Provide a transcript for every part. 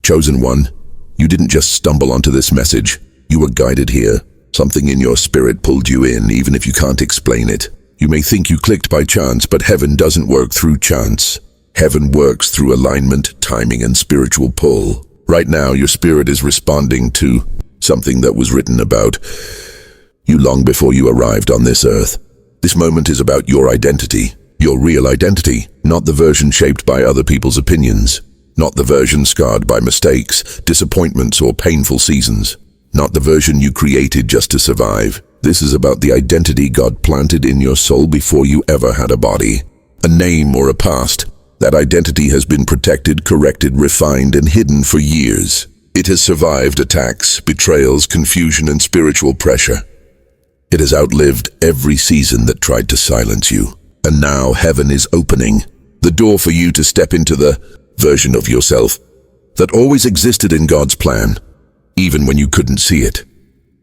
Chosen one, you didn't just stumble onto this message. You were guided here. Something in your spirit pulled you in, even if you can't explain it. You may think you clicked by chance, but heaven doesn't work through chance. Heaven works through alignment, timing, and spiritual pull. Right now, your spirit is responding to something that was written about you long before you arrived on this earth. This moment is about your identity, your real identity, not the version shaped by other people's opinions, not the version scarred by mistakes, disappointments, or painful seasons, not the version you created just to survive. This is about the identity God planted in your soul before you ever had a body, a name, or a past. That identity has been protected, corrected, refined, and hidden for years. It has survived attacks, betrayals, confusion, and spiritual pressure. It has outlived every season that tried to silence you. And now heaven is opening the door for you to step into the version of yourself that always existed in God's plan, even when you couldn't see it.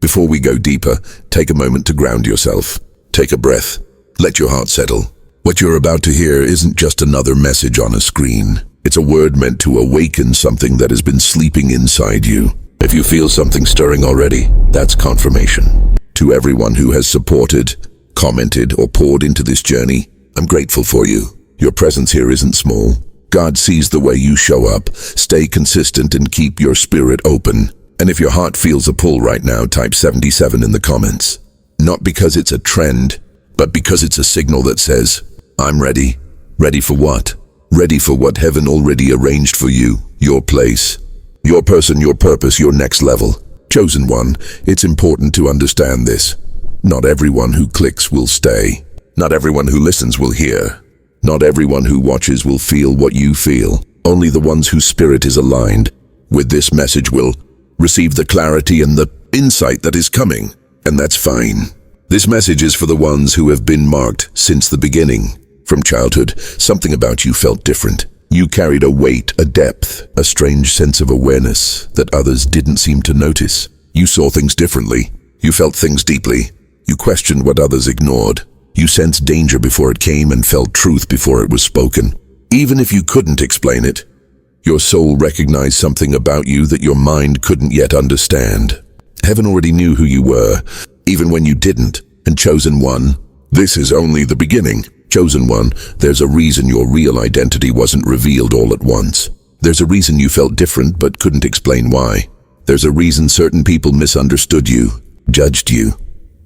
Before we go deeper, take a moment to ground yourself. Take a breath. Let your heart settle. What you're about to hear isn't just another message on a screen. It's a word meant to awaken something that has been sleeping inside you. If you feel something stirring already, that's confirmation. To everyone who has supported, commented, or poured into this journey, I'm grateful for you. Your presence here isn't small. God sees the way you show up. Stay consistent and keep your spirit open. And if your heart feels a pull right now, type 77 in the comments. Not because it's a trend, but because it's a signal that says, I'm ready. Ready for what? Ready for what heaven already arranged for you, your place, your person, your purpose, your next level. Chosen one, it's important to understand this. Not everyone who clicks will stay. Not everyone who listens will hear. Not everyone who watches will feel what you feel. Only the ones whose spirit is aligned with this message will receive the clarity and the insight that is coming. And that's fine. This message is for the ones who have been marked since the beginning. From childhood, something about you felt different. You carried a weight, a depth, a strange sense of awareness that others didn't seem to notice. You saw things differently. You felt things deeply. You questioned what others ignored. You sensed danger before it came and felt truth before it was spoken. Even if you couldn't explain it, your soul recognized something about you that your mind couldn't yet understand. Heaven already knew who you were, even when you didn't. And chosen one, this is only the beginning. Chosen one, there's a reason your real identity wasn't revealed all at once. There's a reason you felt different but couldn't explain why. There's a reason certain people misunderstood you, judged you,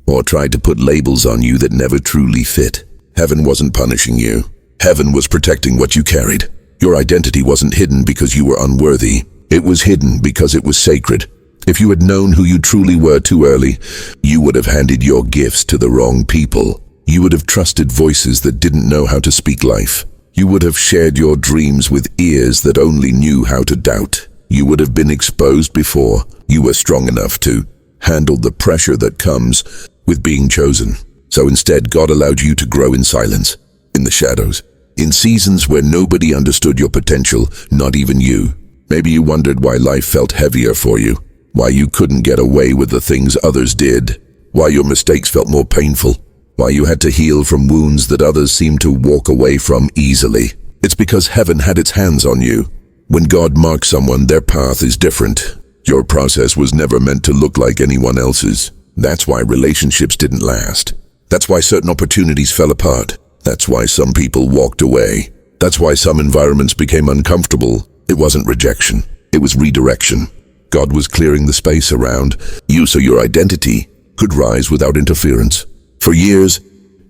or tried to put labels on you that never truly fit. Heaven wasn't punishing you. Heaven was protecting what you carried. Your identity wasn't hidden because you were unworthy. It was hidden because it was sacred. If you had known who you truly were too early, you would have handed your gifts to the wrong people. You would have trusted voices that didn't know how to speak life. You would have shared your dreams with ears that only knew how to doubt. You would have been exposed before you were strong enough to handle the pressure that comes with being chosen. So instead, God allowed you to grow in silence, in the shadows, in seasons where nobody understood your potential, not even you. Maybe you wondered why life felt heavier for you, why you couldn't get away with the things others did, why your mistakes felt more painful, why you had to heal from wounds that others seemed to walk away from easily. It's because heaven had its hands on you. When God marks someone, their path is different. Your process was never meant to look like anyone else's. That's why relationships didn't last. That's why certain opportunities fell apart. That's why some people walked away. That's why some environments became uncomfortable. It wasn't rejection. It was redirection. God was clearing the space around you so your identity could rise without interference. For years,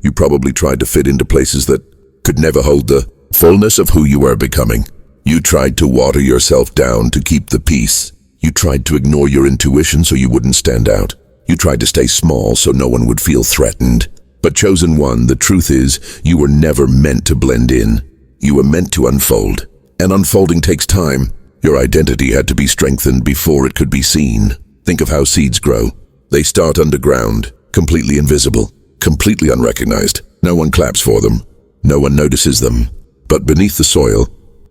you probably tried to fit into places that could never hold the fullness of who you were becoming. You tried to water yourself down to keep the peace. You tried to ignore your intuition so you wouldn't stand out. You tried to stay small so no one would feel threatened. But chosen one, the truth is, you were never meant to blend in. You were meant to unfold. And unfolding takes time. Your identity had to be strengthened before it could be seen. Think of how seeds grow. They start underground, completely invisible, completely unrecognized. No one claps for them. No one notices them. But beneath the soil,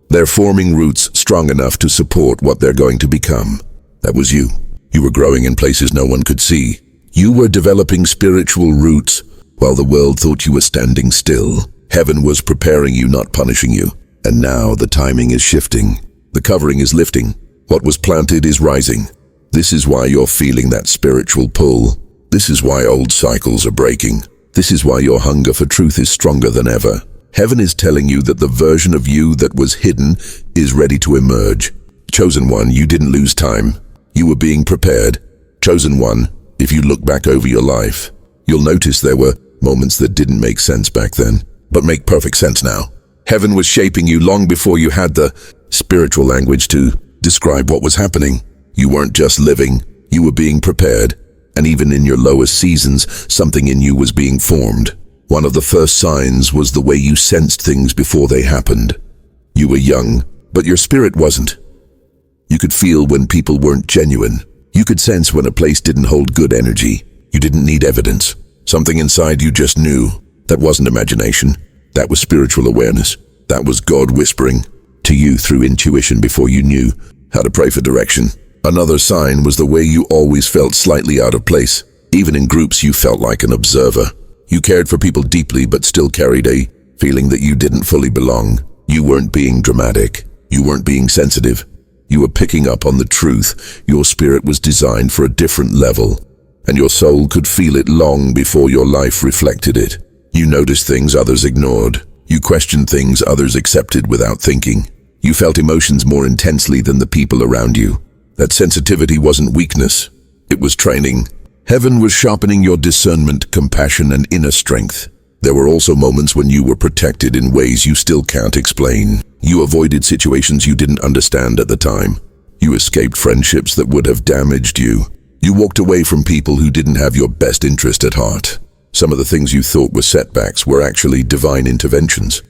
they're forming roots strong enough to support what they're going to become. That was you. You were growing in places no one could see. You were developing spiritual roots while the world thought you were standing still. Heaven was preparing you, not punishing you. And now the timing is shifting. The covering is lifting. What was planted is rising. This is why you're feeling that spiritual pull. This is why old cycles are breaking. This is why your hunger for truth is stronger than ever. Heaven is telling you that the version of you that was hidden is ready to emerge. Chosen one, you didn't lose time. You were being prepared. Chosen one, if you look back over your life, you'll notice there were moments that didn't make sense back then, but make perfect sense now. Heaven was shaping you long before you had the spiritual language to describe what was happening. You weren't just living, you were being prepared. And even in your lowest seasons, something in you was being formed. One of the first signs was the way you sensed things before they happened. You were young, but your spirit wasn't. You could feel when people weren't genuine. You could sense when a place didn't hold good energy. You didn't need evidence. Something inside you just knew. That wasn't imagination. That was spiritual awareness. That was God whispering to you through intuition before you knew how to pray for direction. Another sign was the way you always felt slightly out of place. Even in groups, you felt like an observer. You cared for people deeply, but still carried a feeling that you didn't fully belong. You weren't being dramatic. You weren't being sensitive. You were picking up on the truth. Your spirit was designed for a different level, and your soul could feel it long before your life reflected it. You noticed things others ignored. You questioned things others accepted without thinking. You felt emotions more intensely than the people around you. That sensitivity wasn't weakness, it was training. Heaven was sharpening your discernment, compassion, and inner strength. There were also moments when you were protected in ways you still can't explain. You avoided situations you didn't understand at the time. You escaped friendships that would have damaged you. You walked away from people who didn't have your best interest at heart. Some of the things you thought were setbacks were actually divine interventions.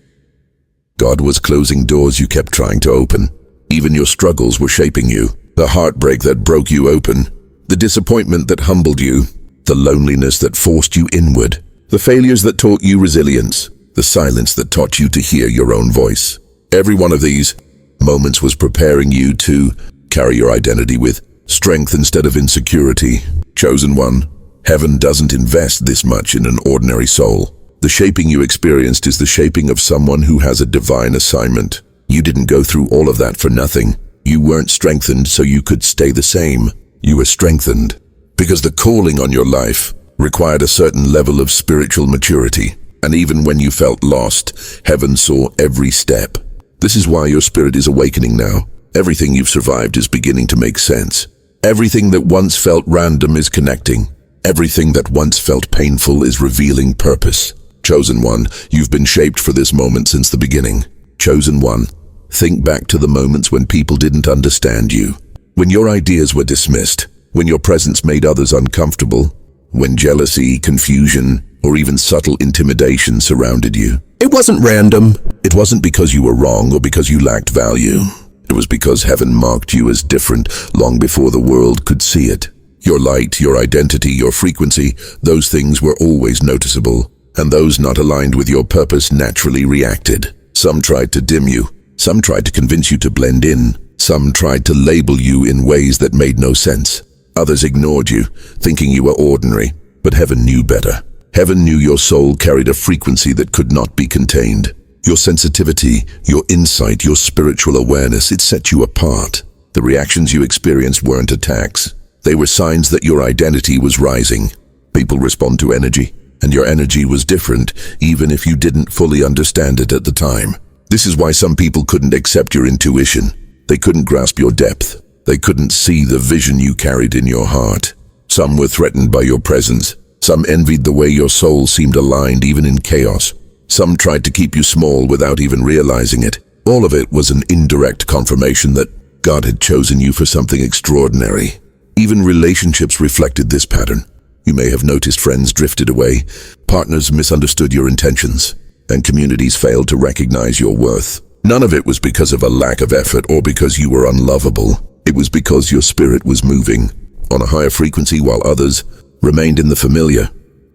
God was closing doors you kept trying to open. Even your struggles were shaping you. The heartbreak that broke you open, the disappointment that humbled you, the loneliness that forced you inward, the failures that taught you resilience, the silence that taught you to hear your own voice. Every one of these moments was preparing you to carry your identity with strength instead of insecurity. Chosen one, heaven doesn't invest this much in an ordinary soul. The shaping you experienced is the shaping of someone who has a divine assignment. You didn't go through all of that for nothing. You weren't strengthened so you could stay the same. You were strengthened because the calling on your life required a certain level of spiritual maturity. And even when you felt lost, heaven saw every step. This is why your spirit is awakening now. Everything you've survived is beginning to make sense. Everything that once felt random is connecting. Everything that once felt painful is revealing purpose. Chosen one, you've been shaped for this moment since the beginning. Chosen one, think back to the moments when people didn't understand you, when your ideas were dismissed, when your presence made others uncomfortable, when jealousy, confusion, or even subtle intimidation surrounded you. It wasn't random. It wasn't because you were wrong or because you lacked value. It was because heaven marked you as different long before the world could see it. Your light, your identity, your frequency, those things were always noticeable, and those not aligned with your purpose naturally reacted. Some tried to dim you. Some tried to convince you to blend in. Some tried to label you in ways that made no sense. Others ignored you, thinking you were ordinary. But heaven knew better. Heaven knew your soul carried a frequency that could not be contained. Your sensitivity, your insight, your spiritual awareness, it set you apart. The reactions you experienced weren't attacks. They were signs that your identity was rising. People respond to energy, and your energy was different, even if you didn't fully understand it at the time. This is why some people couldn't accept your intuition. They couldn't grasp your depth. They couldn't see the vision you carried in your heart. Some were threatened by your presence. Some envied the way your soul seemed aligned even in chaos. Some tried to keep you small without even realizing it. All of it was an indirect confirmation that God had chosen you for something extraordinary. Even relationships reflected this pattern. You may have noticed friends drifted away, partners misunderstood your intentions, and communities failed to recognize your worth. None of it was because of a lack of effort or because you were unlovable. It was because your spirit was moving on a higher frequency while others remained in the familiar,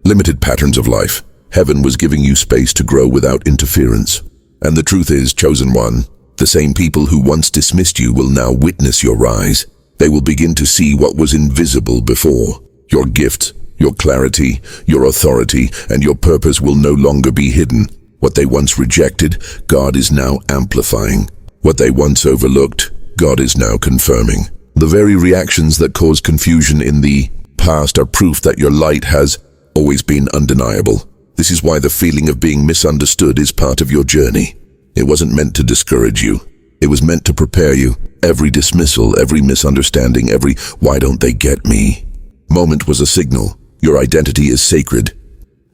limited patterns of life. Heaven was giving you space to grow without interference. And the truth is, chosen one, the same people who once dismissed you will now witness your rise. They will begin to see what was invisible before. Your gift, your clarity, your authority, and your purpose will no longer be hidden. What they once rejected, God is now amplifying. What they once overlooked, God is now confirming. The very reactions that caused confusion in the past are proof that your light has always been undeniable. This is why the feeling of being misunderstood is part of your journey. It wasn't meant to discourage you. It was meant to prepare you. Every dismissal, every misunderstanding, every "why don't they get me" moment was a signal. Your identity is sacred,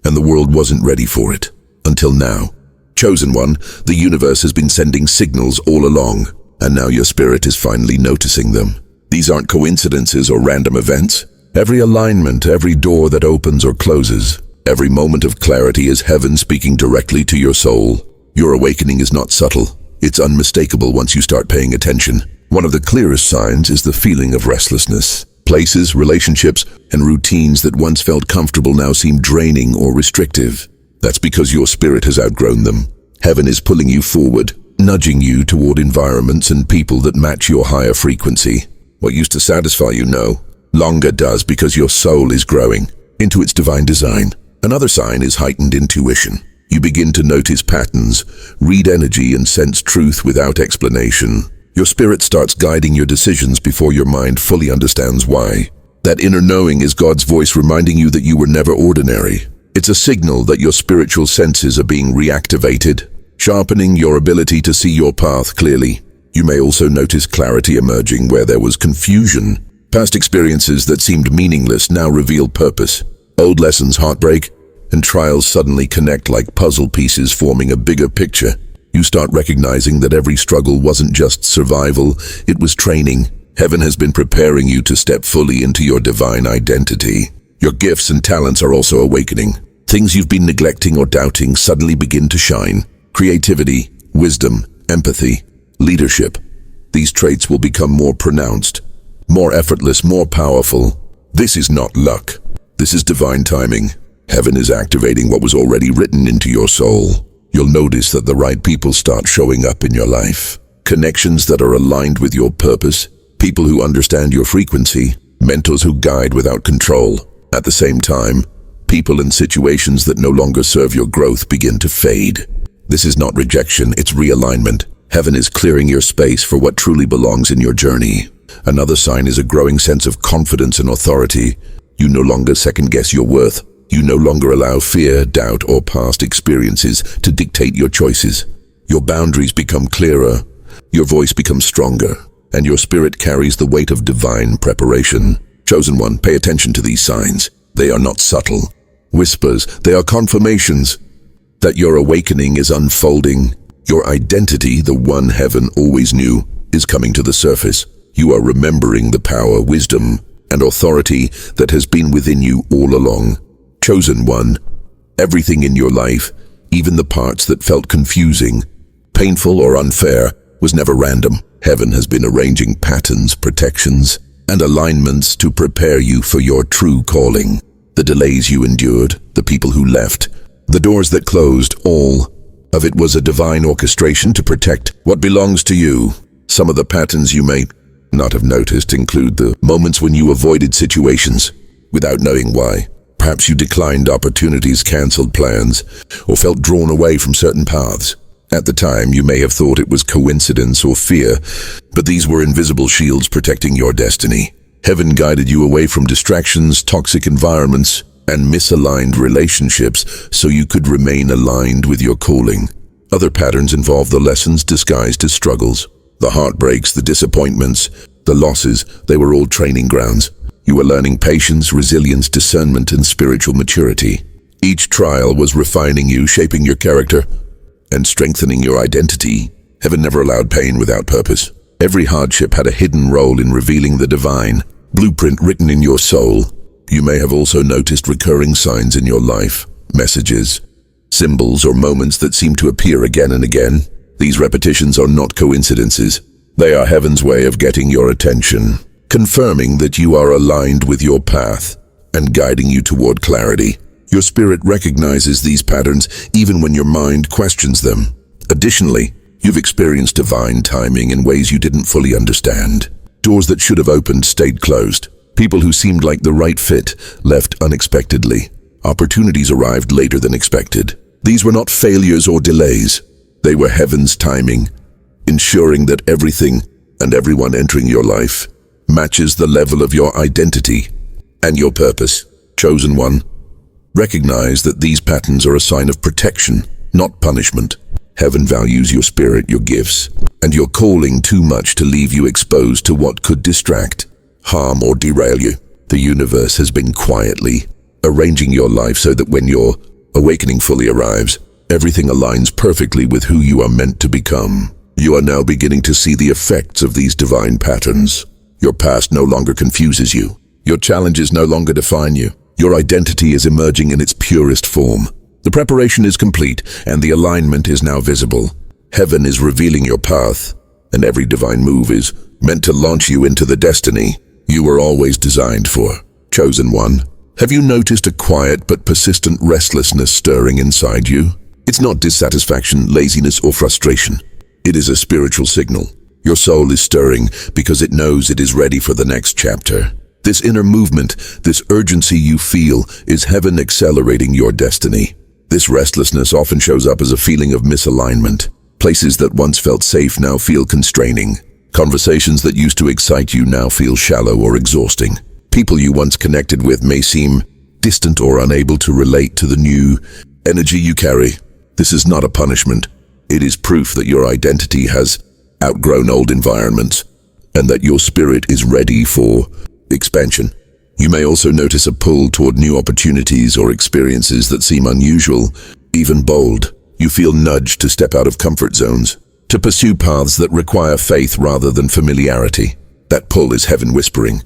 and the world wasn't ready for it. Until now. Chosen one, the universe has been sending signals all along, and now your spirit is finally noticing them. These aren't coincidences or random events. Every alignment, every door that opens or closes, every moment of clarity is heaven speaking directly to your soul. Your awakening is not subtle. It's unmistakable once you start paying attention. One of the clearest signs is the feeling of restlessness. Places, relationships, and routines that once felt comfortable now seem draining or restrictive. That's because your spirit has outgrown them. Heaven is pulling you forward, nudging you toward environments and people that match your higher frequency. What used to satisfy you no longer does, because your soul is growing into its divine design. Another sign is heightened intuition. You begin to notice patterns, read energy, and sense truth without explanation. Your spirit starts guiding your decisions before your mind fully understands why. That inner knowing is God's voice reminding you that you were never ordinary. It's a signal that your spiritual senses are being reactivated, sharpening your ability to see your path clearly. You may also notice clarity emerging where there was confusion. Past experiences that seemed meaningless now reveal purpose. Old lessons, heartbreak, and trials suddenly connect like puzzle pieces, forming a bigger picture. You start recognizing that every struggle wasn't just survival, it was training. Heaven has been preparing you to step fully into your divine identity. Your gifts and talents are also awakening. Things you've been neglecting or doubting suddenly begin to shine. Creativity, wisdom, empathy, leadership. These traits will become more pronounced, more effortless, more powerful. This is not luck. This is divine timing. Heaven is activating what was already written into your soul. You'll notice that the right people start showing up in your life. Connections that are aligned with your purpose, people who understand your frequency, mentors who guide without control. At the same time, people and situations that no longer serve your growth begin to fade. This is not rejection, it's realignment. Heaven is clearing your space for what truly belongs in your journey. Another sign is a growing sense of confidence and authority. You no longer second-guess your worth. You no longer allow fear, doubt, or past experiences to dictate your choices. Your boundaries become clearer, your voice becomes stronger, and your spirit carries the weight of divine preparation. Chosen one, pay attention to these signs. They are not subtle whispers, they are confirmations that your awakening is unfolding. Your identity, the one heaven always knew, is coming to the surface. You are remembering the power, wisdom, and authority that has been within you all along. Chosen one, everything in your life, even the parts that felt confusing, painful, or unfair, was never random. Heaven has been arranging patterns, protections, and alignments to prepare you for your true calling. The delays you endured, the people who left, the doors that closed, all of it was a divine orchestration to protect what belongs to you. Some of the patterns you may not have noticed include the moments when you avoided situations without knowing why. Perhaps you declined opportunities, cancelled plans, or felt drawn away from certain paths. At the time, you may have thought it was coincidence or fear, but these were invisible shields protecting your destiny. Heaven guided you away from distractions, toxic environments, and misaligned relationships so you could remain aligned with your calling. Other patterns involve the lessons disguised as struggles. The heartbreaks, the disappointments, the losses, they were all training grounds. You were learning patience, resilience, discernment, and spiritual maturity. Each trial was refining you, shaping your character, and strengthening your identity. Heaven never allowed pain without purpose. Every hardship had a hidden role in revealing the divine blueprint written in your soul. You may have also noticed recurring signs in your life, messages, symbols, or moments that seem to appear again and again. These repetitions are not coincidences. They are heaven's way of getting your attention, confirming that you are aligned with your path and guiding you toward clarity. Your spirit recognizes these patterns even when your mind questions them. Additionally, you've experienced divine timing in ways you didn't fully understand. Doors that should have opened stayed closed. People who seemed like the right fit left unexpectedly. Opportunities arrived later than expected. These were not failures or delays. They were heaven's timing, ensuring that everything and everyone entering your life matches the level of your identity and your purpose. Chosen one, recognize that these patterns are a sign of protection, not punishment. Heaven values your spirit, your gifts, and your calling too much to leave you exposed to what could distract, harm, or derail you. The universe has been quietly arranging your life so that when your awakening fully arrives, everything aligns perfectly with who you are meant to become. You are now beginning to see the effects of these divine patterns. Your past no longer confuses you. Your challenges no longer define you. Your identity is emerging in its purest form. The preparation is complete, and the alignment is now visible. Heaven is revealing your path, and every divine move is meant to launch you into the destiny you were always designed for. Chosen one, have you noticed a quiet but persistent restlessness stirring inside you? It's not dissatisfaction, laziness, or frustration. It is a spiritual signal. Your soul is stirring because it knows it is ready for the next chapter. This inner movement, this urgency you feel, is heaven accelerating your destiny. This restlessness often shows up as a feeling of misalignment. Places that once felt safe now feel constraining. Conversations that used to excite you now feel shallow or exhausting. People you once connected with may seem distant or unable to relate to the new energy you carry. This is not a punishment. It is proof that your identity has outgrown old environments and that your spirit is ready for expansion. You may also notice a pull toward new opportunities or experiences that seem unusual, even bold. You feel nudged to step out of comfort zones, to pursue paths that require faith rather than familiarity. That pull is heaven whispering.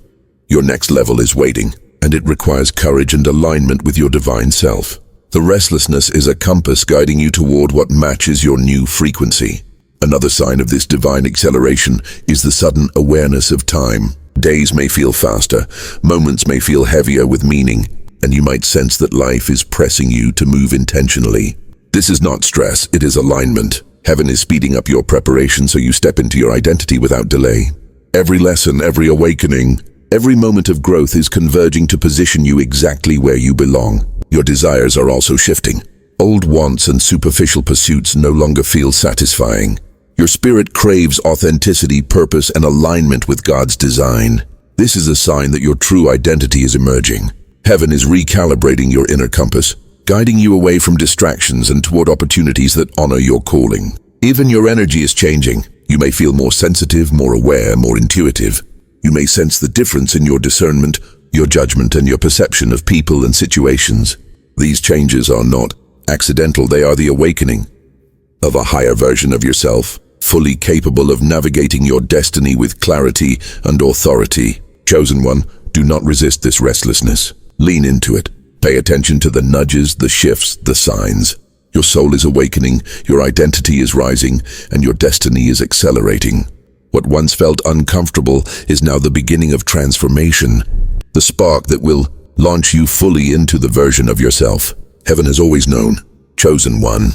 Your next level is waiting, and it requires courage and alignment with your divine self. The restlessness is a compass guiding you toward what matches your new frequency. Another sign of this divine acceleration is the sudden awareness of time. Days may feel faster, moments may feel heavier with meaning, and you might sense that life is pressing you to move intentionally. This is not stress, it is alignment. Heaven is speeding up your preparation so you step into your identity without delay. Every lesson, every awakening, every moment of growth is converging to position you exactly where you belong. Your desires are also shifting. Old wants and superficial pursuits no longer feel satisfying. Your spirit craves authenticity, purpose, and alignment with God's design. This is a sign that your true identity is emerging. Heaven is recalibrating your inner compass, guiding you away from distractions and toward opportunities that honor your calling. Even your energy is changing. You may feel more sensitive, more aware, more intuitive. You may sense the difference in your discernment, your judgment, and your perception of people and situations. These changes are not accidental, they are the awakening of a higher version of yourself, fully capable of navigating your destiny with clarity and authority. Chosen one, do not resist this restlessness. Lean into it. Pay attention to the nudges, the shifts, the signs. Your soul is awakening, your identity is rising, and your destiny is accelerating. What once felt uncomfortable is now the beginning of transformation, the spark that will launch you fully into the version of yourself heaven has always known. Chosen one,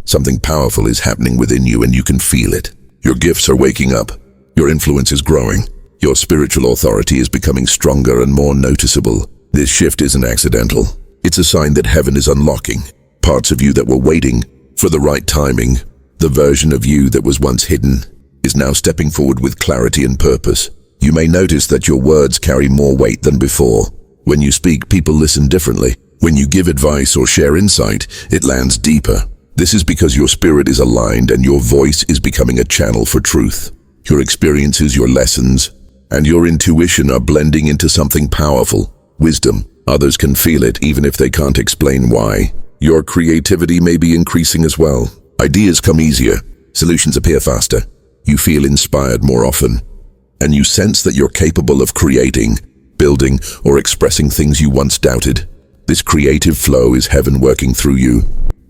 something powerful is happening within you and you can feel it. Your gifts are waking up. Your influence is growing. Your spiritual authority is becoming stronger and more noticeable. This shift isn't accidental. It's a sign that heaven is unlocking parts of you that were waiting for the right timing. The version of you that was once hidden is now stepping forward with clarity and purpose. You may notice that your words carry more weight than before. When you speak, people listen differently. When you give advice or share insight, it lands deeper. This is because your spirit is aligned and your voice is becoming a channel for truth. Your experiences, your lessons, and your intuition are blending into something powerful. Wisdom. Others can feel it even if they can't explain why. Your creativity may be increasing as well. Ideas come easier. Solutions appear faster. You feel inspired more often. And you sense that you're capable of creating, building, or expressing things you once doubted. This creative flow is heaven working through you.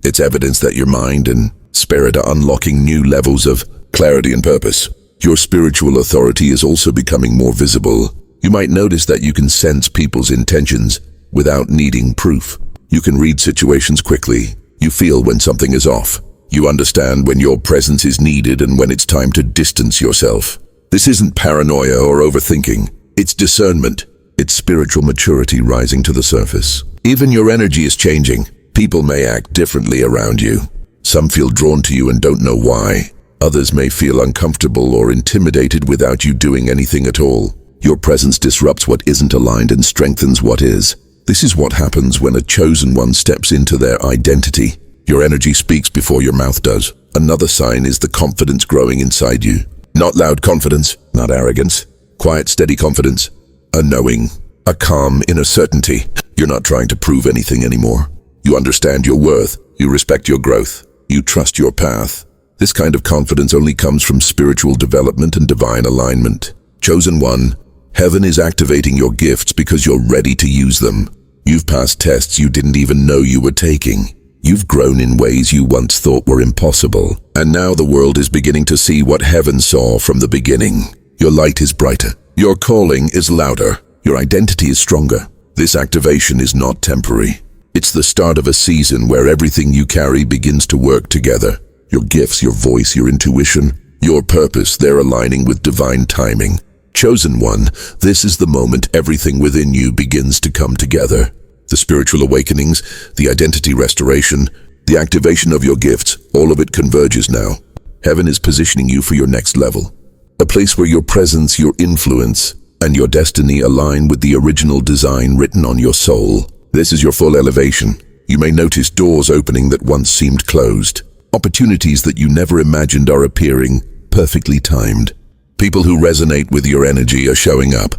It's evidence that your mind and spirit are unlocking new levels of clarity and purpose. Your spiritual authority is also becoming more visible. You might notice that you can sense people's intentions without needing proof. You can read situations quickly. You feel when something is off. You understand when your presence is needed and when it's time to distance yourself. This isn't paranoia or overthinking. It's discernment. It's spiritual maturity rising to the surface. Even your energy is changing. People may act differently around you. Some feel drawn to you and don't know why. Others may feel uncomfortable or intimidated without you doing anything at all. Your presence disrupts what isn't aligned and strengthens what is. This is what happens when a chosen one steps into their identity. Your energy speaks before your mouth does. Another sign is the confidence growing inside you. Not loud confidence, not arrogance. Quiet, steady confidence. A knowing, a calm inner certainty. You're not trying to prove anything anymore. You understand your worth. You respect your growth. You trust your path. This kind of confidence only comes from spiritual development and divine alignment. Chosen one, heaven is activating your gifts because you're ready to use them. You've passed tests you didn't even know you were taking. You've grown in ways you once thought were impossible. And now the world is beginning to see what heaven saw from the beginning. Your light is brighter. Your calling is louder. Your identity is stronger. This activation is not temporary. It's the start of a season where everything you carry begins to work together. Your gifts, your voice, your intuition, your purpose, they're aligning with divine timing. Chosen one, this is the moment everything within you begins to come together. The spiritual awakenings, the identity restoration, the activation of your gifts, all of it converges now. Heaven is positioning you for your next level. A place where your presence, your influence, and your destiny align with the original design written on your soul. This is your full elevation. You may notice doors opening that once seemed closed. Opportunities that you never imagined are appearing, perfectly timed. People who resonate with your energy are showing up,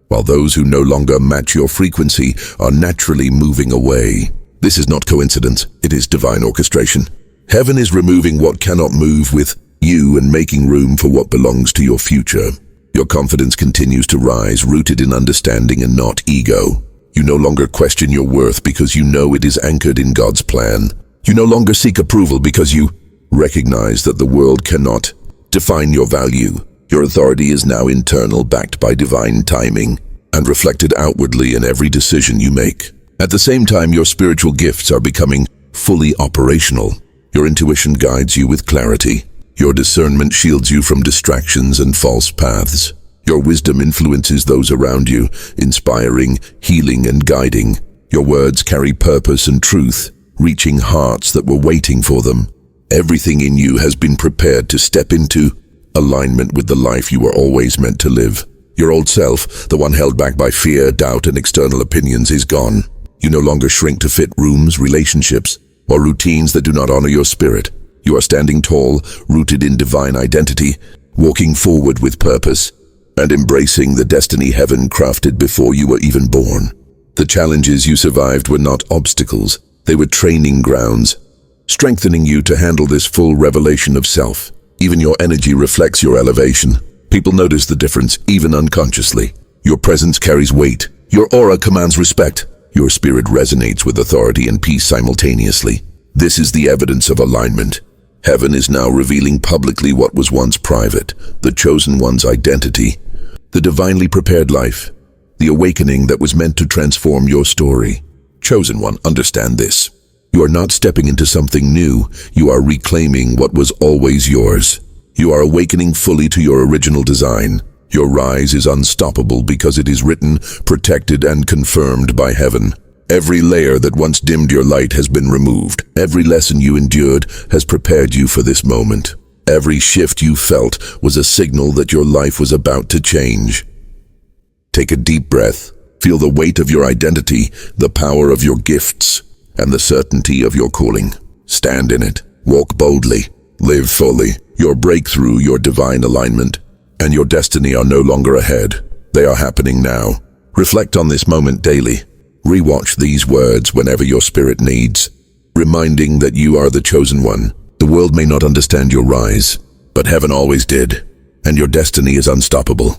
while those who no longer match your frequency are naturally moving away. This is not coincidence, it is divine orchestration. Heaven is removing what cannot move with you and making room for what belongs to your future. Your confidence continues to rise, rooted in understanding and not ego. You no longer question your worth because you know it is anchored in God's plan. You no longer seek approval because you recognize that the world cannot define your value. Your authority is now internal, backed by divine timing, and reflected outwardly in every decision you make. At the same time, your spiritual gifts are becoming fully operational. Your intuition guides you with clarity. Your discernment shields you from distractions and false paths. Your wisdom influences those around you, inspiring, healing, and guiding. Your words carry purpose and truth, reaching hearts that were waiting for them. Everything in you has been prepared to step into alignment with the life you were always meant to live. Your old self, the one held back by fear, doubt, and external opinions, is gone. You no longer shrink to fit rooms, relationships, or routines that do not honor your spirit. You are standing tall, rooted in divine identity, walking forward with purpose, and embracing the destiny heaven crafted before you were even born. The challenges you survived were not obstacles, they were training grounds, strengthening you to handle this full revelation of self. Even your energy reflects your elevation. People notice the difference, even unconsciously. Your presence carries weight. Your aura commands respect. Your spirit resonates with authority and peace simultaneously. This is the evidence of alignment. Heaven is now revealing publicly what was once private, the chosen one's identity, the divinely prepared life, the awakening that was meant to transform your story. Chosen one, understand this. You are not stepping into something new, you are reclaiming what was always yours. You are awakening fully to your original design. Your rise is unstoppable because it is written, protected, and confirmed by heaven. Every layer that once dimmed your light has been removed. Every lesson you endured has prepared you for this moment. Every shift you felt was a signal that your life was about to change. Take a deep breath. Feel the weight of your identity, the power of your gifts, and the certainty of your calling. Stand in it. Walk boldly. Live fully. Your breakthrough, your divine alignment, and your destiny are no longer ahead. They are happening now. Reflect on this moment daily. Rewatch these words whenever your spirit needs, reminding that you are the chosen one. The world may not understand your rise, but heaven always did, and your destiny is unstoppable.